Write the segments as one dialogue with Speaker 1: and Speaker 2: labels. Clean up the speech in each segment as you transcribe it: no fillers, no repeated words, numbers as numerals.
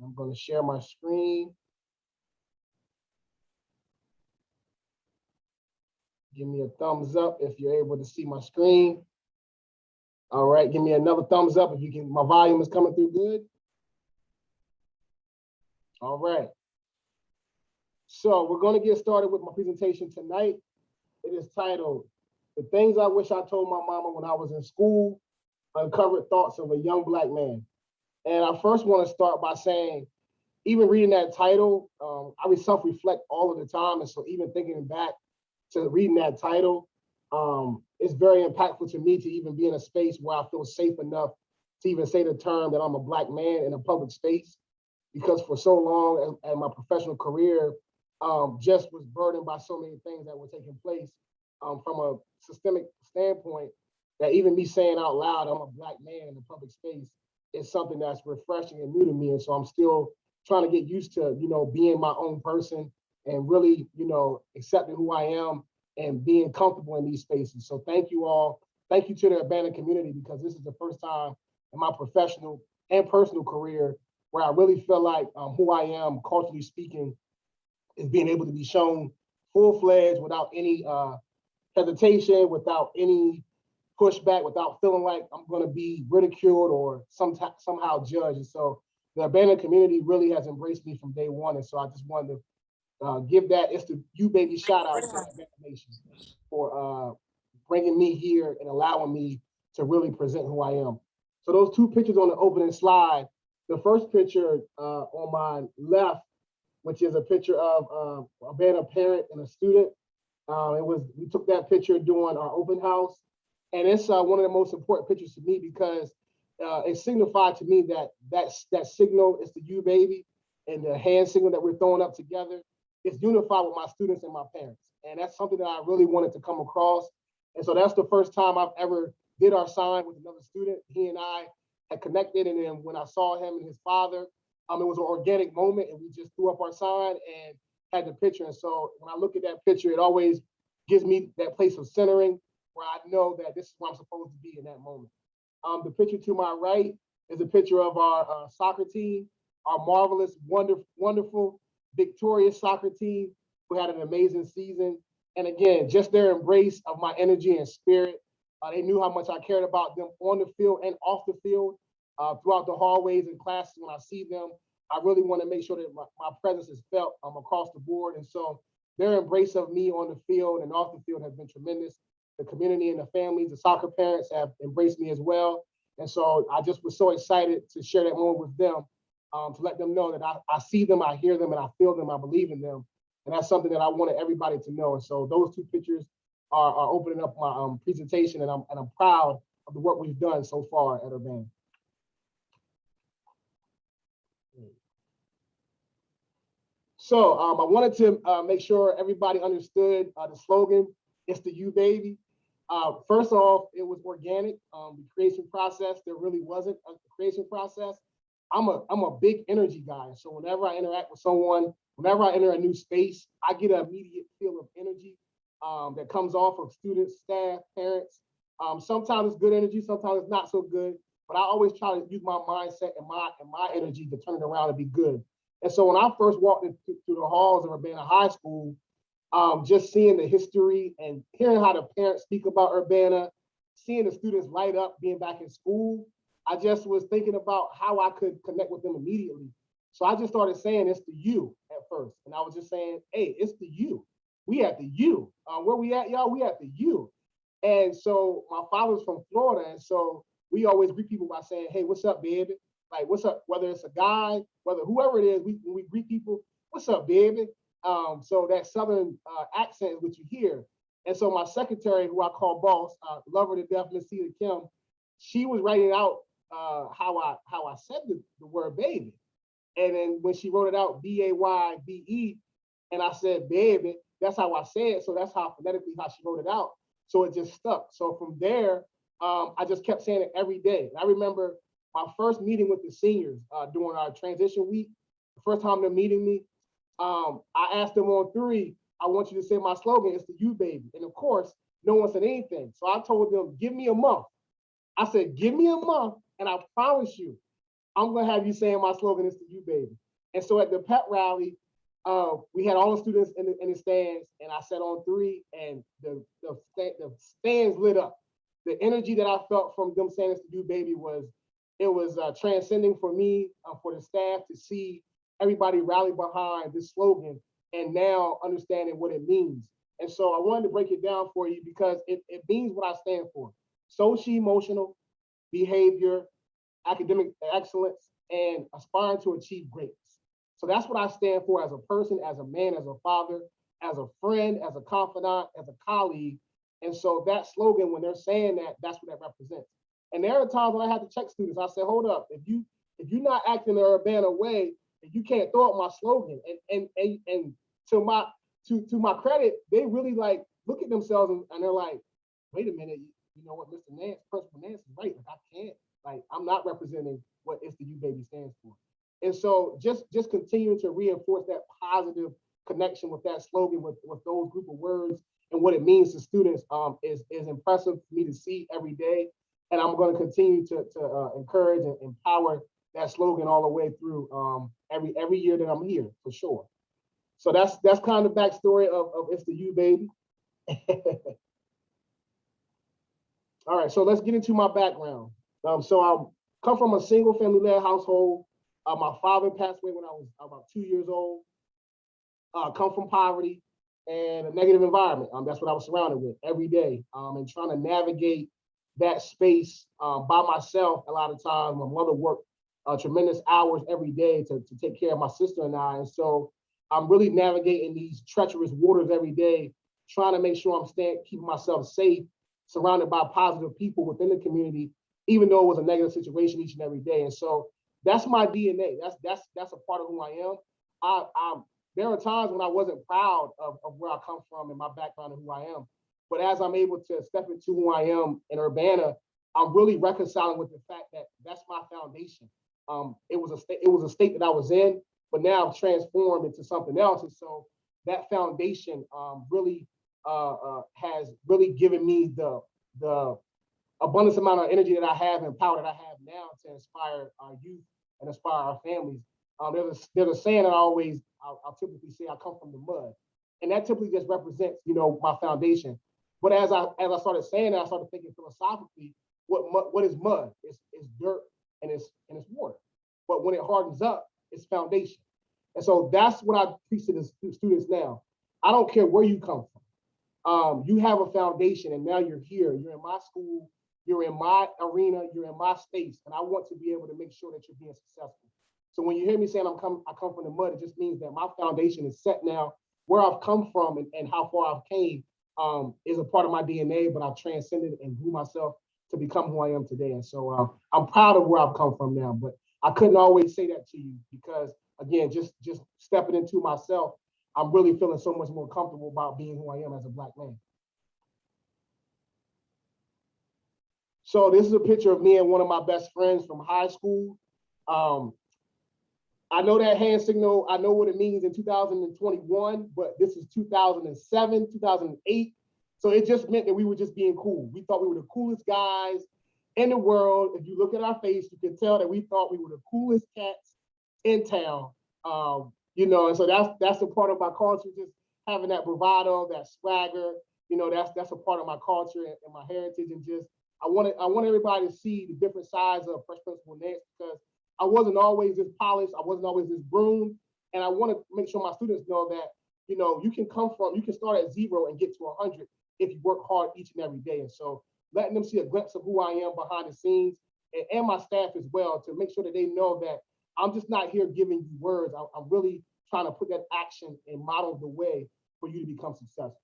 Speaker 1: I'm going to share my screen. Give me a thumbs up if you're able to see my screen. All right, give me another thumbs up if you can. My volume is coming through good. All right. So we're going to get started with my presentation tonight. It is titled, "The Things I Wish I Told My Mama When I Was in School, Uncovered Thoughts of a Young Black Man." And I first want to start by saying, even reading that title, I self-reflect all of the time. And so even thinking back to reading that title, it's very impactful to me to even be in a space where I feel safe enough to even say the term that I'm a Black man in a public space. Because for so long as my professional career just was burdened by so many things that were taking place from a systemic standpoint, that even me saying out loud, I'm a Black man in a public space, is something that's refreshing and new to me. And so I'm still trying to get used to, being my own person and really, accepting who I am and being comfortable in these spaces. So thank you all. Thank you to the Urbana community, because this is the first time in my professional and personal career where I really feel like who I am, culturally speaking, is being able to be shown full-fledged without any hesitation, without any pushback, without feeling like I'm going to be ridiculed or somehow judged. And so the Urbana community really has embraced me from day one. And so I just wanted to give that "It's the You Baby" shout out to the Urbana Nation for bringing me here and allowing me to really present who I am. So those two pictures on the opening slide, the first picture on my left, which is a picture of a Urbana parent and a student. We took that picture during our open house. And it's one of the most important pictures to me because it signified to me that signal is the "You Baby," and the hand signal that we're throwing up together is unified with my students and my parents. And that's something that I really wanted to come across. And so that's the first time I've ever did our sign with another student. He and I had connected, and then when I saw him and his father, it was an organic moment, and we just threw up our sign and had the picture. And so when I look at that picture, it always gives me that place of centering, where I know that this is where I'm supposed to be in that moment. The picture to my right is a picture of our soccer team, our marvelous, wonderful, victorious soccer team who had an amazing season. And again, just their embrace of my energy and spirit. They knew how much I cared about them on the field and off the field, throughout the hallways and classes. When I see them, I really want to make sure that my presence is felt across the board. And so their embrace of me on the field and off the field has been tremendous. The community and the families, the soccer parents have embraced me as well. And so I just was so excited to share that moment with them, to let them know that I see them, I hear them, and I feel them, I believe in them. And that's something that I wanted everybody to know. And so those two pictures are opening up my presentation, and I'm proud of the work we've done so far at Urbana. So I wanted to make sure everybody understood the slogan, "It's the You Baby." First off, it was organic. The creation process, there really wasn't a creation process. I'm a big energy guy. So whenever I interact with someone, whenever I enter a new space, I get an immediate feel of energy that comes off of students, staff, parents. Sometimes it's good energy, sometimes it's not so good. But I always try to use my mindset and my energy to turn it around and be good. And so when I first walked through the halls of Urbana High School, just seeing the history and hearing how the parents speak about Urbana, seeing the students light up being back in school, I just was thinking about how I could connect with them immediately. So I just started saying "It's the You" at first. And I was just saying, "Hey, it's the You. We at the U. Where we at, y'all? We at the U." And so my father's from Florida. And so we always greet people by saying, "Hey, what's up, baby?" Like, what's up? Whether it's a guy, whether whoever it is, when we greet people, "What's up, baby?" So that Southern accent is what you hear. And so my secretary, who I call boss, love her to death, Miss Cedar Kim, she was writing out how I said the word "baby." And then when she wrote it out, "BAYBE," and I said "baby," that's how I said it. So that's how phonetically how she wrote it out. So it just stuck. So from there, I just kept saying it every day. And I remember my first meeting with the seniors during our transition week. The first time they're meeting me, I asked them on 3, "I want you to say my slogan, it's the You Baby." And of course, no one said anything. So I told them, "Give me a month." I said, "Give me a month, and I promise you, I'm gonna have you saying my slogan is to you, baby. And so at the pep rally, we had all the students in the stands, and I sat on 3, and the stands lit up. The energy that I felt from them saying this to you, baby, was transcending for me, for the staff to see everybody rally behind this slogan and now understanding what it means. And so I wanted to break it down for you because it means what I stand for: social emotional behavior, academic excellence, and aspiring to achieve greatness. So that's what I stand for as a person, as a man, as a father, as a friend, as a confidant, as a colleague. And so that slogan, when they're saying that, that's what that represents. And there are times when I have to check students. I say, hold up, if you're not acting the Urbana way, you can't throw out my slogan. And to my credit, they really like look at themselves and they're like, wait a minute, you know what, Mr. Nance, Principal Nance is right. Like I can't, like I'm not representing what It's the You Baby stands for. And so just continuing to reinforce that positive connection with that slogan, with those group of words and what it means to students is impressive for me to see every day. And I'm going to continue to encourage and empower that slogan all the way through every year that I'm here, for sure. So that's kind of the backstory of It's the You Baby. All right, so let's get into my background. So I come from a single family-led household. My father passed away when I was about 2 years old. Come from poverty and a negative environment. That's what I was surrounded with every day. And trying to navigate that space by myself a lot of times. My mother worked tremendous hours every day to take care of my sister and I. And so I'm really navigating these treacherous waters every day, trying to make sure I'm keeping myself safe, surrounded by positive people within the community, even though it was a negative situation each and every day. And so that's my DNA. That's a part of who I am. There are times when I wasn't proud of where I come from and my background and who I am. But as I'm able to step into who I am in Urbana, I'm really reconciling with the fact that that's my foundation. It was a state that I was in, but now I've transformed into something else. And so that foundation really has really given me the abundance amount of energy that I have and power that I have now to inspire our youth and inspire our families. There's a saying that I'll typically say, I come from the mud, and that typically just represents, my foundation. But as I started saying that, I started thinking philosophically, what is mud? It's dirt and it's water. But when it hardens up, it's foundation. And so that's what I preach to the students now. I don't care where you come from. You have a foundation, and now you're here. You're in my school. You're in my arena. You're in my space, and I want to be able to make sure that you're being successful. So when you hear me saying I come from the mud, it just means that my foundation is set now. Where I've come from and how far I've came is a part of my DNA, but I've transcended and grew myself to become who I am today. And so I'm proud of where I've come from now, but I couldn't always say that to you because, again, just stepping into myself, I'm really feeling so much more comfortable about being who I am as a Black man. So this is a picture of me and one of my best friends from high school. I know that hand signal, I know what it means in 2021, but this is 2007, 2008. So it just meant that we were just being cool. We thought we were the coolest guys in the world. If you look at our face, you can tell that we thought we were the coolest cats in town. And so that's a part of my culture, just having that bravado, that swagger. That's a part of my culture and my heritage. And just I want everybody to see the different sides of Fresh Principal Nance, because I wasn't always this polished. I wasn't always this groomed. And I want to make sure my students know that, you can start at 0 and get to 100 if you work hard each and every day. And so letting them see a glimpse of who I am behind the scenes and my staff as well, to make sure that they know that I'm just not here giving you words. I'm really trying to put that action and model the way for you to become successful.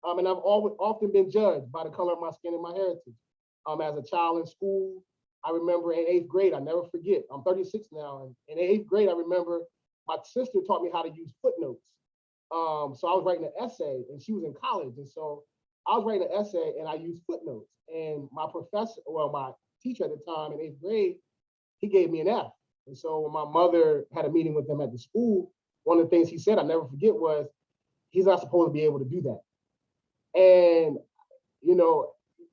Speaker 1: And I've often been judged by the color of my skin and my heritage. As a child in school, I remember in 8th grade, I never forget, I'm 36 now, and in 8th grade, I remember my sister taught me how to use footnotes. So I was writing an essay, and she was in college, and so I was writing an essay, and I used footnotes. And my teacher at the time in 8th grade, he gave me an F. And so when my mother had a meeting with him at the school, one of the things he said, I never forget, was he's not supposed to be able to do that. And,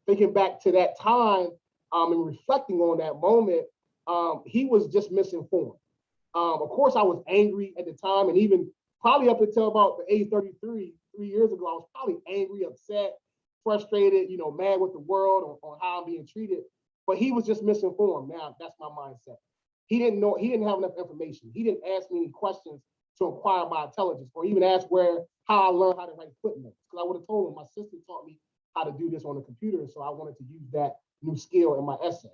Speaker 1: thinking back to that time, and reflecting on that moment, he was just misinformed. Of course, I was angry at the time, and even probably up until about the age 33, 3 years ago, I was probably angry, upset, frustrated, mad with the world on how I'm being treated. But he was just misinformed. Now, that's my mindset. He didn't have enough information. He didn't ask me any questions to acquire my intelligence, or even ask how I learned how to write footnotes. Because I would have told him my sister taught me how to do this on the computer, and so I wanted to use that new skill in my essay.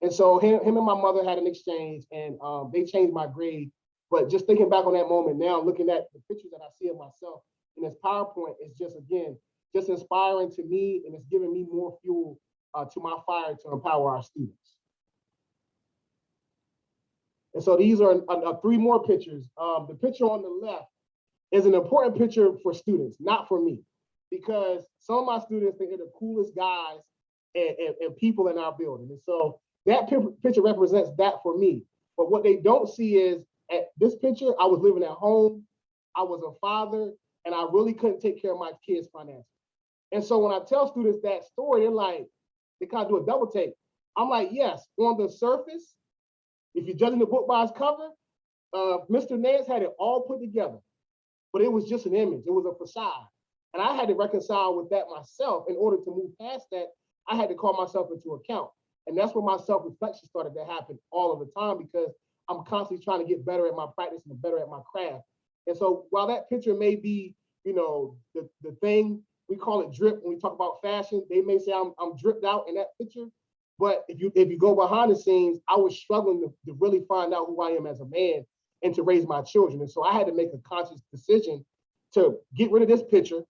Speaker 1: And so him and my mother had an exchange, and they changed my grade. But just thinking back on that moment now, looking at the pictures that I see of myself in this PowerPoint, it's just, again, just inspiring to me, and it's giving me more fuel to my fire to empower our students. And so these are 3 more pictures. The picture on the left is an important picture for students, not for me, because some of my students think they're the coolest guys and people in our building. And so that picture represents that for me. But what they don't see is, at this picture, I was living at home, I was a father, and I really couldn't take care of my kids financially. And so when I tell students that story, they kind of do a double take. I'm like, yes, on the surface, if you're judging the book by its cover, Mr. Nance had it all put together, but it was just an image. It was a facade. And I had to reconcile with that myself. In order to move past that, I had to call myself into account. And that's where my self-reflection started to happen all of the time, because I'm constantly trying to get better at my practice and better at my craft. And so while that picture may be, the thing, we call it drip when we talk about fashion, they may say I'm dripped out in that picture. But if you go behind the scenes, I was struggling to really find out who I am as a man and to raise my children. And so I had to make a conscious decision to get rid of this picture,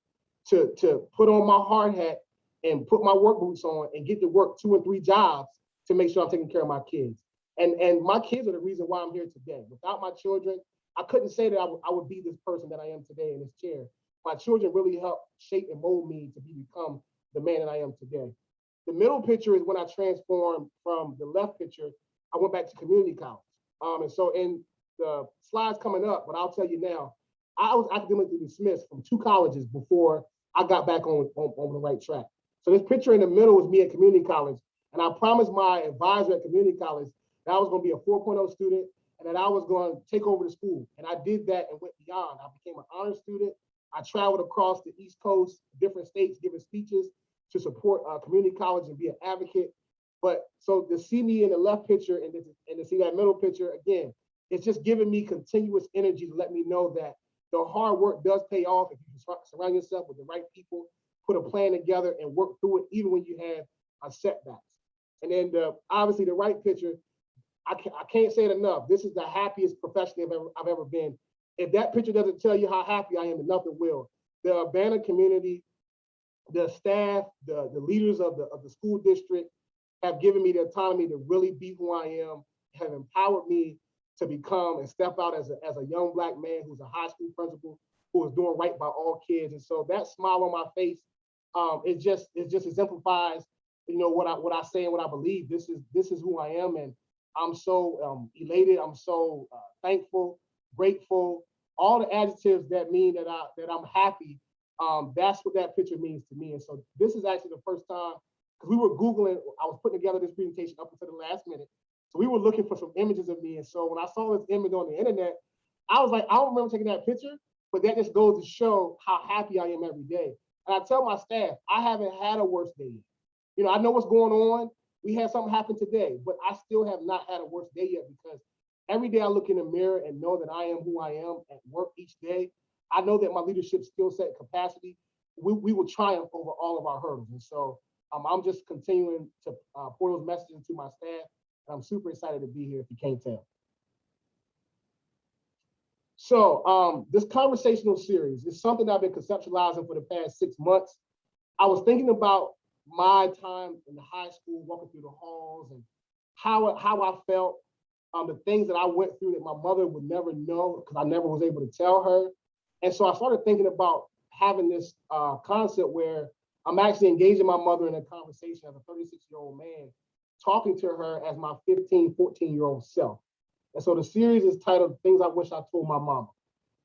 Speaker 1: to put on my hard hat and put my work boots on and get to work 2 and 3 jobs to make sure I'm taking care of my kids. And my kids are the reason why I'm here today. Without my children, I couldn't say that I would be this person that I am today in this chair. My children really helped shape and mold me to become the man that I am today. The middle picture is when I transformed from the left picture. I went back to community college. And so in the slides coming up, but I'll tell you now, I was academically dismissed from 2 colleges before I got back on the right track. So this picture in the middle is me at community college. And I promised my advisor at community college that I was going to be a 4.0 student and that I was going to take over the school. And I did that and went beyond. I became an honor student. I traveled across the East Coast, different states, giving speeches to support community college and be an advocate. But so to see me in the left picture and to see that middle picture, again, it's just giving me continuous energy to let me know that the hard work does pay off if you surround yourself with the right people, put a plan together and work through it, even when you have setbacks. And then obviously the right picture, I can't say it enough. This is the happiest professional I've ever been. If that picture doesn't tell you how happy I am, then nothing will. The Urbana community, the staff, the leaders of the school district have given me the autonomy to really be who I am, have empowered me to become and step out as a young Black man who's a high school principal, who is doing right by all kids. And so that smile on my face, it just exemplifies, what I say and what I believe. This is who I am, and I'm so elated. I'm so thankful, grateful, all the adjectives that mean that I'm happy. That's what that picture means to me. And so this is actually the first time, because we were Googling, I was putting together this presentation up until the last minute. So we were looking for some images of me. And so when I saw this image on the internet, I was like, I don't remember taking that picture, but that just goes to show how happy I am every day. And I tell my staff, I haven't had a worse day yet. I know what's going on. We had something happen today, but I still have not had a worse day yet, because every day I look in the mirror and know that I am who I am at work each day. I know that my leadership skill set and capacity, we will triumph over all of our hurdles. And so I'm just continuing to pour those messages to my staff. And I'm super excited to be here, if you can't tell. So this conversational series is something I've been conceptualizing for the past 6 months. I was thinking about my time in the high school, walking through the halls, and how I felt, the things that I went through that my mother would never know because I never was able to tell her. And so I started thinking about having this concept where I'm actually engaging my mother in a conversation as a 36-year-old man, talking to her as my 15, 14-year-old self. And so the series is titled Things I Wish I Told My Mama.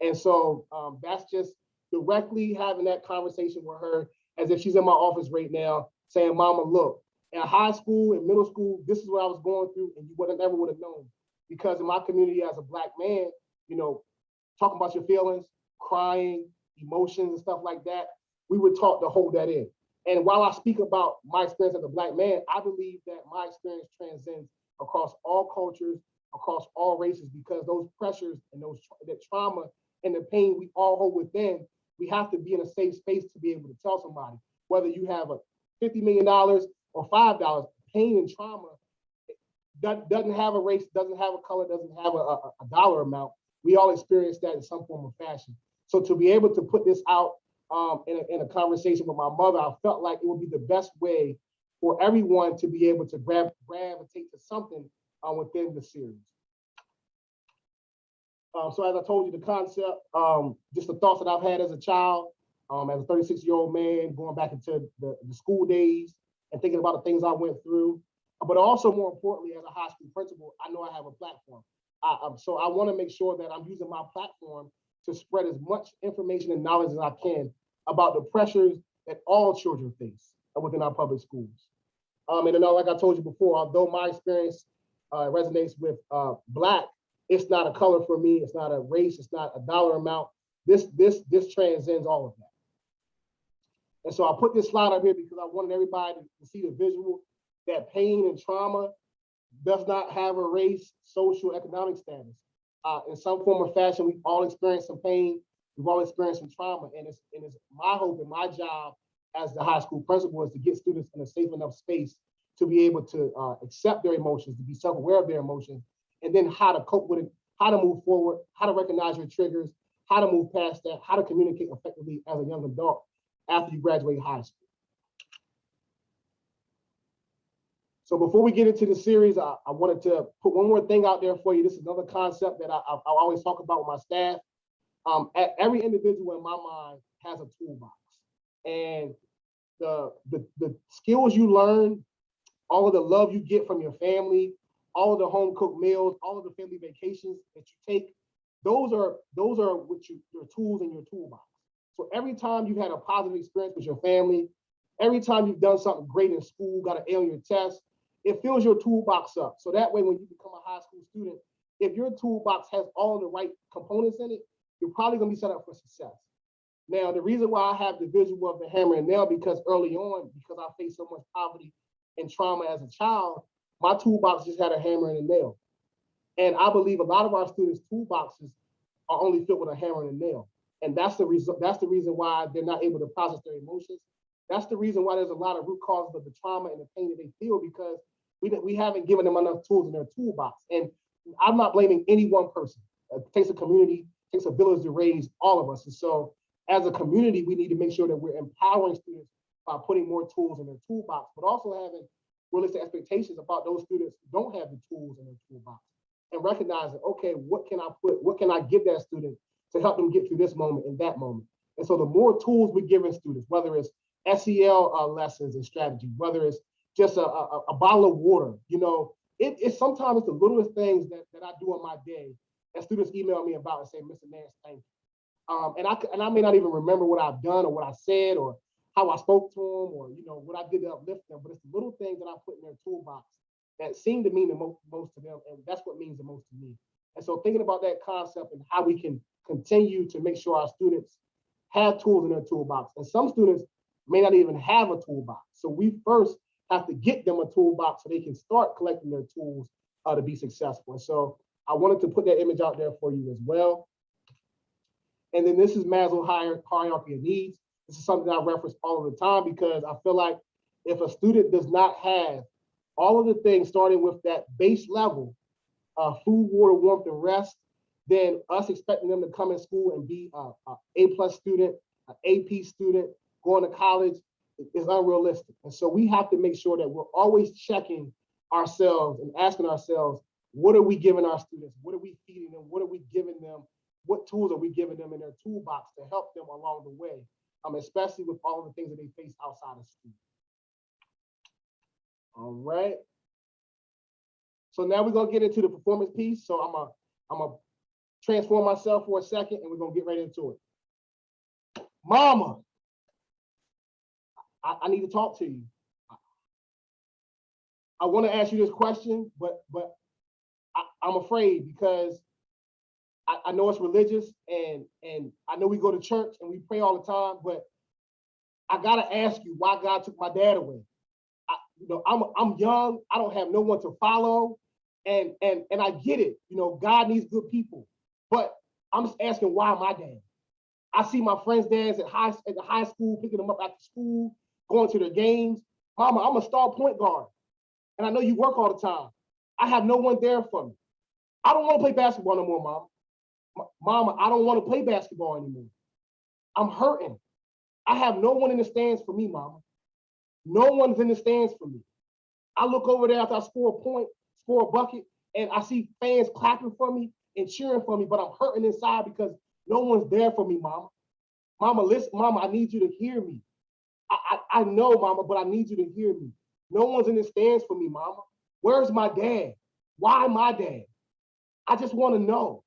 Speaker 1: And so that's just directly having that conversation with her as if she's in my office right now saying, Mama, look, In high school and middle school, this is what I was going through, and you would have never would have known. Because in my community as a Black man, you know, talking about your feelings, crying, emotions, and stuff like that, we were taught to hold that in. And while I speak about my experience as a Black man, I believe that my experience transcends across all cultures, across all races, because those pressures and that trauma and the pain we all hold within, we have to be in a safe space to be able to tell somebody, whether you have a $50 million or $5, pain and trauma doesn't have a race, doesn't have a color, doesn't have a dollar amount. We all experience that in some form of fashion. So to be able to put this out in a conversation with my mother, I felt like it would be the best way for everyone to be able to gravitate to something within the series. So as I told you, the concept, just the thoughts that I've had as a child, as a 36-year-old man, going back into the school days and thinking about the things I went through. But also, more importantly, as a high school principal, I know I have a platform. So I want to make sure that I'm using my platform to spread as much information and knowledge as I can about the pressures that all children face within our public schools. And then, like I told you before, although my experience resonates with Black, it's not a color for me. It's not a race. It's not a dollar amount. This transcends all of that. And so I put this slide up here because I wanted everybody to see the visual that pain and trauma does not have a race, social, economic status. In some form or fashion, we've all experienced some pain. We've all experienced some trauma. And it's my hope and my job as the high school principal is to get students in a safe enough space to be able to accept their emotions, to be self-aware of their emotions, and then how to cope with it, how to move forward, how to recognize your triggers, how to move past that, how to communicate effectively as a young adult after you graduate high school. So before we get into the series, I wanted to put one more thing out there for you. This is another concept that I always talk about with my staff. Every individual in my mind has a toolbox. And the skills you learn, all of the love you get from your family, all of the home cooked meals, all of the family vacations that you take, those are what your tools in your toolbox. So every time you've had a positive experience with your family, every time you've done something great in school, got an A on your test, it fills your toolbox up. So that way, when you become a high school student, if your toolbox has all the right components in it, you're probably gonna be set up for success. Now, the reason why I have the visual of the hammer and nail, because early on, because I faced so much poverty and trauma as a child, my toolbox just had a hammer and a nail. And I believe a lot of our students' toolboxes are only filled with a hammer and a nail. And that's the reason why they're not able to process their emotions. That's the reason why there's a lot of root causes of the trauma and the pain that they feel, because we haven't given them enough tools in their toolbox. And I'm not blaming any one person. It takes a community, it takes a village to raise all of us. And so as a community, we need to make sure that we're empowering students by putting more tools in their toolbox, but also having realistic expectations about those students who don't have the tools in their toolbox, and recognizing, okay, what can I give that student to help them get through this moment and that moment? And so the more tools we're giving students, whether it's SEL lessons and strategy, whether it's just a bottle of water, it's sometimes it's the littlest things that I do on my day that students email me about and say, Mr. Nance, thank you. And I may not even remember what I've done or what I said or how I spoke to them or what I did to uplift them, but it's the little things that I put in their toolbox that seem to mean the most to them, and that's what means the most to me. And so thinking about that concept and how we can continue to make sure our students have tools in their toolbox. And some students may not even have a toolbox. So we first have to get them a toolbox so they can start collecting their tools to be successful. And so I wanted to put that image out there for you as well. And then this is Maslow's hierarchy of needs. This is something I reference all of the time because I feel like if a student does not have all of the things starting with that base level, food, water, warmth, and rest, then us expecting them to come in school and be a A+ student, an AP student, going to college is unrealistic. And so we have to make sure that we're always checking ourselves and asking ourselves, what are we giving our students? What are we feeding them? What are we giving them? What tools are we giving them in their toolbox to help them along the way, especially with all of the things that they face outside of school. All right. So now we're gonna get into the performance piece. So I'm gonna transform myself for a second and we're gonna get right into it. Mama, I need to talk to you. I want to ask you this question, but I'm afraid because I know it's religious and I know we go to church and we pray all the time, but I gotta ask you why God took my dad away. I'm young. I don't have no one to follow, and I get it. God needs good people, but I'm just asking why my dad. I see my friends' dads at the high school picking them up after school, going to their games. Mama, I'm a star point guard, and I know you work all the time. I have no one there for me. I don't want to play basketball no more, Mama. Mama, I don't want to play basketball anymore. I'm hurting. I have no one in the stands for me, Mama. No one's in the stands for me. I look over there after I score a point, score a bucket, and I see fans clapping for me and cheering for me, but I'm hurting inside because no one's there for me, Mama. Mama, listen, Mama, I need you to hear me. I know, Mama, but I need you to hear me. No one's in the stands for me, Mama. Where's my dad? Why my dad? I just want to know.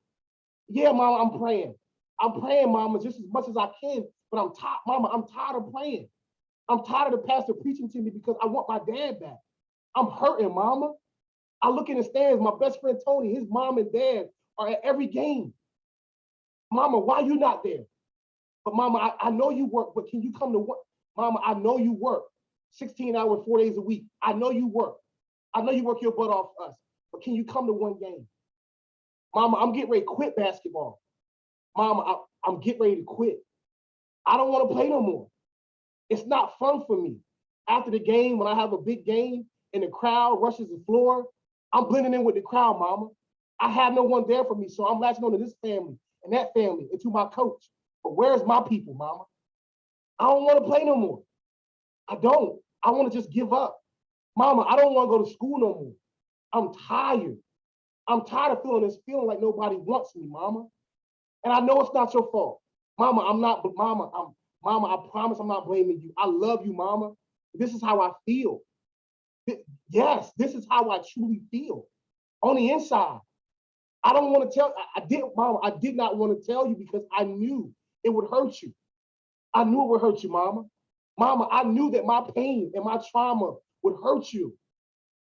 Speaker 1: Yeah, Mama, I'm praying. I'm praying, Mama, just as much as I can, but I'm tired, Mama, I'm tired of praying. I'm tired of the pastor preaching to me because I want my dad back. I'm hurting, Mama. I look in the stands, my best friend Tony, his mom and dad are at every game. Mama, why you not there? But Mama, I know you work, but can you come to work? Mama, I know you work 16 hours, 4 days a week. I know you work. I know you work your butt off us, but can you come to one game? Mama, I'm getting ready to quit basketball. Mama, I'm getting ready to quit. I don't want to play no more. It's not fun for me. After the game, when I have a big game and the crowd rushes the floor, I'm blending in with the crowd, Mama. I have no one there for me, so I'm latching on to this family and that family and to my coach. But where's my people, Mama? I don't want to play no more. I don't. I want to just give up. Mama, I don't want to go to school no more. I'm tired. I'm tired of feeling like nobody wants me, Mama. And I know it's not your fault. Mama, Mama, I promise I'm not blaming you. I love you, Mama. This is how I feel. Yes, this is how I truly feel. On the inside. I don't want to tell, Mama, I did not want to tell you because I knew it would hurt you. I knew it would hurt you, Mama. Mama, I knew that my pain and my trauma would hurt you.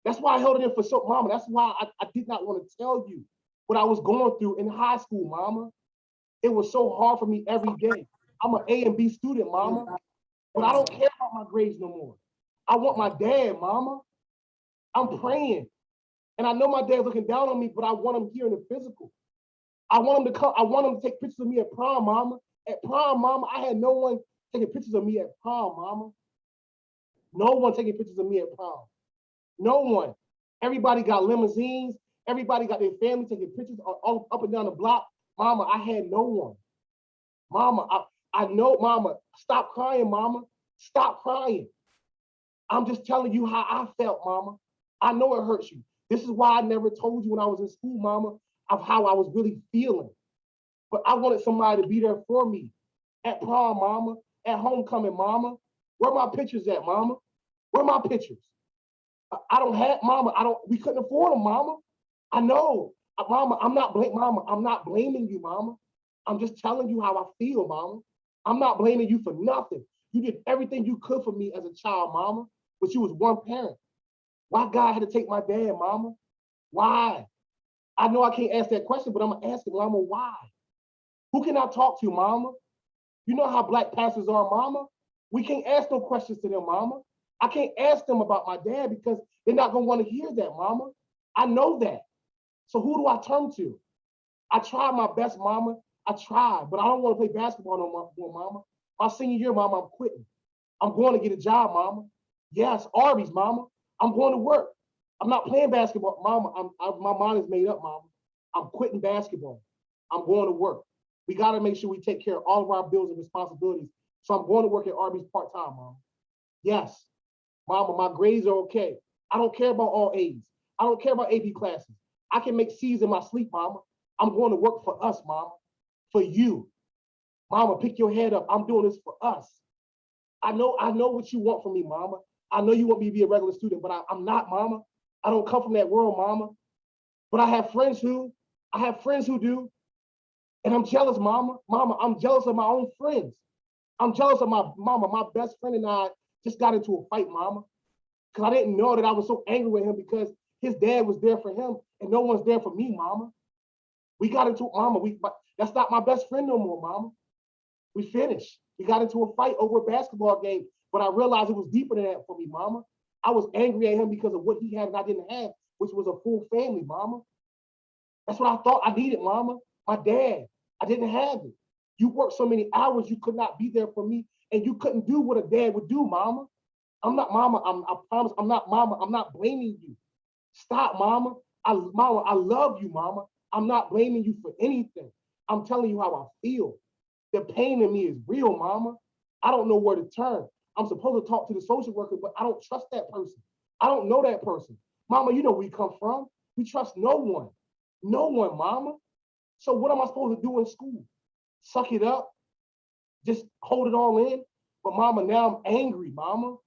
Speaker 1: That's why I held it in for so, Mama. That's why I did not want to tell you what I was going through in high school, Mama. It was so hard for me every day. I'm an A and B student, Mama, but I don't care about my grades no more. I want my dad, Mama. I'm praying. And I know my dad's looking down on me, but I want him here in the physical. I want him to come. I want him to take pictures of me at prom, Mama. At prom, Mama, I had no one taking pictures of me at prom, Mama. No one taking pictures of me at prom. No one. Everybody got limousines. Everybody got their family taking pictures all up and down the block. Mama, I had no one. Mama, I know, Mama. Stop crying, Mama. Stop crying. I'm just telling you how I felt, Mama. I know it hurts you. This is why I never told you when I was in school, Mama, of how I was really feeling. But I wanted somebody to be there for me. At prom, Mama. At homecoming, Mama. Where my pictures at, Mama? Where my pictures? I don't have, Mama. We couldn't afford them, Mama. I know, Mama. I'm not blaming you, Mama. I'm just telling you how I feel, Mama. I'm not blaming you for nothing. You did everything you could for me as a child, Mama, but you was one parent. Why God had to take my dad, Mama? Why? I know I can't ask that question, but I'm gonna ask it, Mama, why? Who can I talk to, Mama? You know how Black pastors are, Mama. We can't ask no questions to them, Mama. I can't ask them about my dad because they're not gonna want to hear that, Mama. I know that. So who do I turn to? I tried my best, Mama. I tried, but I don't want to play basketball no more, Mama. My senior year, Mama, I'm quitting. I'm going to get a job, Mama. Yes, Arby's, Mama. I'm going to work. I'm not playing basketball, Mama. My mind is made up, Mama. I'm quitting basketball. I'm going to work. We got to make sure we take care of all of our bills and responsibilities. So I'm going to work at Arby's part-time, Mama. Yes, Mama, my grades are okay. I don't care about all A's. I don't care about AP classes. I can make C's in my sleep, Mama. I'm going to work for us, Mama. For you. Mama, pick your head up. I'm doing this for us. I know what you want from me, Mama. I know you want me to be a regular student, but I'm not, Mama. I don't come from that world, Mama. But I have friends who do. And I'm jealous, Mama. Mama, I'm jealous of my own friends. I'm jealous of my best friend and I just got into a fight, Mama. Because I didn't know that I was so angry with him because his dad was there for him and no one's there for me, mama. We got into mama. That's not my best friend no more, mama. We finished. We got into a fight over a basketball game, but I realized it was deeper than that for me, mama. I was angry at him because of what he had and I didn't have, which was a full family, mama. That's what I thought I needed, mama. My dad, I didn't have it. You worked so many hours, you could not be there for me, and you couldn't do what a dad would do, mama. I'm not mama. I promise I'm not mama. I'm not blaming you. Stop, mama. Mama, I love you, mama. I'm not blaming you for anything. I'm telling you how I feel. The pain in me is real, mama. I don't know where to turn. I'm supposed to talk to the social worker, but I don't trust that person. I don't know that person. Mama, you know where we come from. We trust no one. No one, mama. So what am I supposed to do in school? Suck it up? Just hold it all in? But mama, now I'm angry, mama.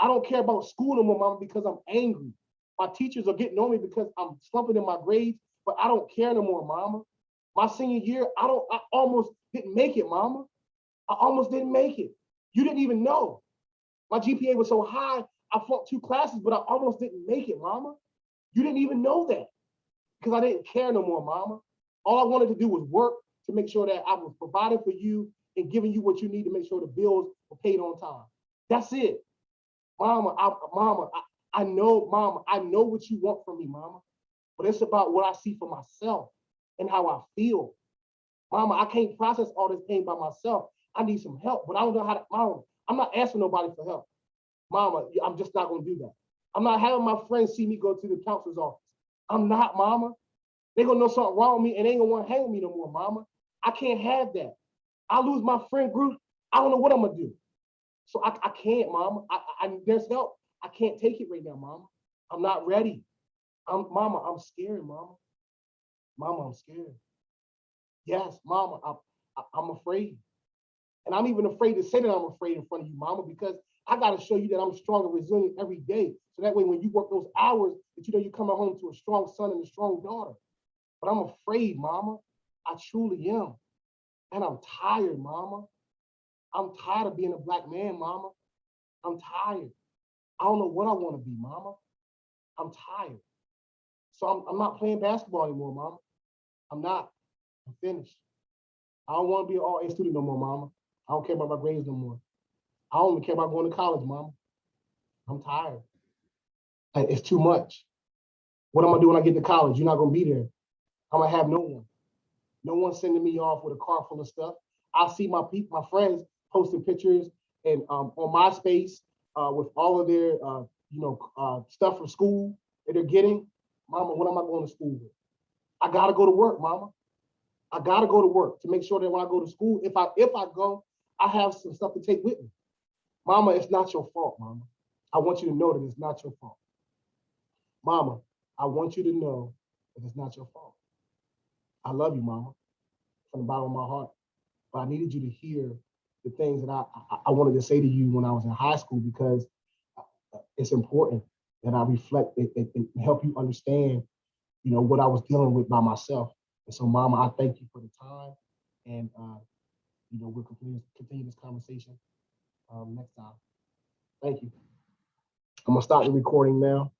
Speaker 1: I don't care about school no more, mama, because I'm angry. My teachers are getting on me because I'm slumping in my grades, but I don't care no more, mama. My senior year, I almost didn't make it, mama. I almost didn't make it. You didn't even know. My GPA was so high, I flunked 2 classes, but I almost didn't make it, mama. You didn't even know that because I didn't care no more, mama. All I wanted to do was work to make sure that I was providing for you and giving you what you need to make sure the bills were paid on time. That's it. Mama, I know, mama, I know what you want from me, mama, but it's about what I see for myself and how I feel. Mama, I can't process all this pain by myself. I need some help, but I don't know how to, mama, I'm not asking nobody for help. Mama, I'm just not gonna do that. I'm not having my friends see me go to the counselor's office. I'm not, mama. They're gonna know something wrong with me and they ain't gonna wanna hang with me no more, mama. I can't have that. I lose my friend group, I don't know what I'm gonna do. So I can't, mama. There's help. I can't take it right now, mama. I'm not ready. Mama, I'm scared, mama. Mama, I'm scared. Yes, mama, I'm afraid. And I'm even afraid to say that I'm afraid in front of you, mama, because I got to show you that I'm strong and resilient every day. So that way, when you work those hours, that you know you're coming home to a strong son and a strong daughter. But I'm afraid, mama. I truly am. And I'm tired, mama. I'm tired of being a Black man, mama. I'm tired. I don't know what I want to be, mama. I'm tired. So I'm not playing basketball anymore, mama. I'm not. I'm finished. I don't want to be an all-A student no more, mama. I don't care about my grades no more. I don't even care about going to college, mama. I'm tired. It's too much. What am I going to do when I get to college? You're not going to be there. I'm going to have no one. No one sending me off with a car full of stuff. I see my friends posting pictures and on MySpace with all of their stuff from school that they're getting. Mama, what am I going to school with? I got to go to work, mama. I got to go to work to make sure that when I go to school, if I go, I have some stuff to take with me. Mama, it's not your fault, mama. I want you to know that it's not your fault. Mama, I want you to know that it's not your fault. I love you, mama, from the bottom of my heart. But I needed you to hear the things that I wanted to say to you when I was in high school, because it's important that I reflect and help you understand, what I was dealing with by myself. And so, mama, I thank you for the time. And, we'll continue this conversation next time. Thank you. I'm going to start the recording now.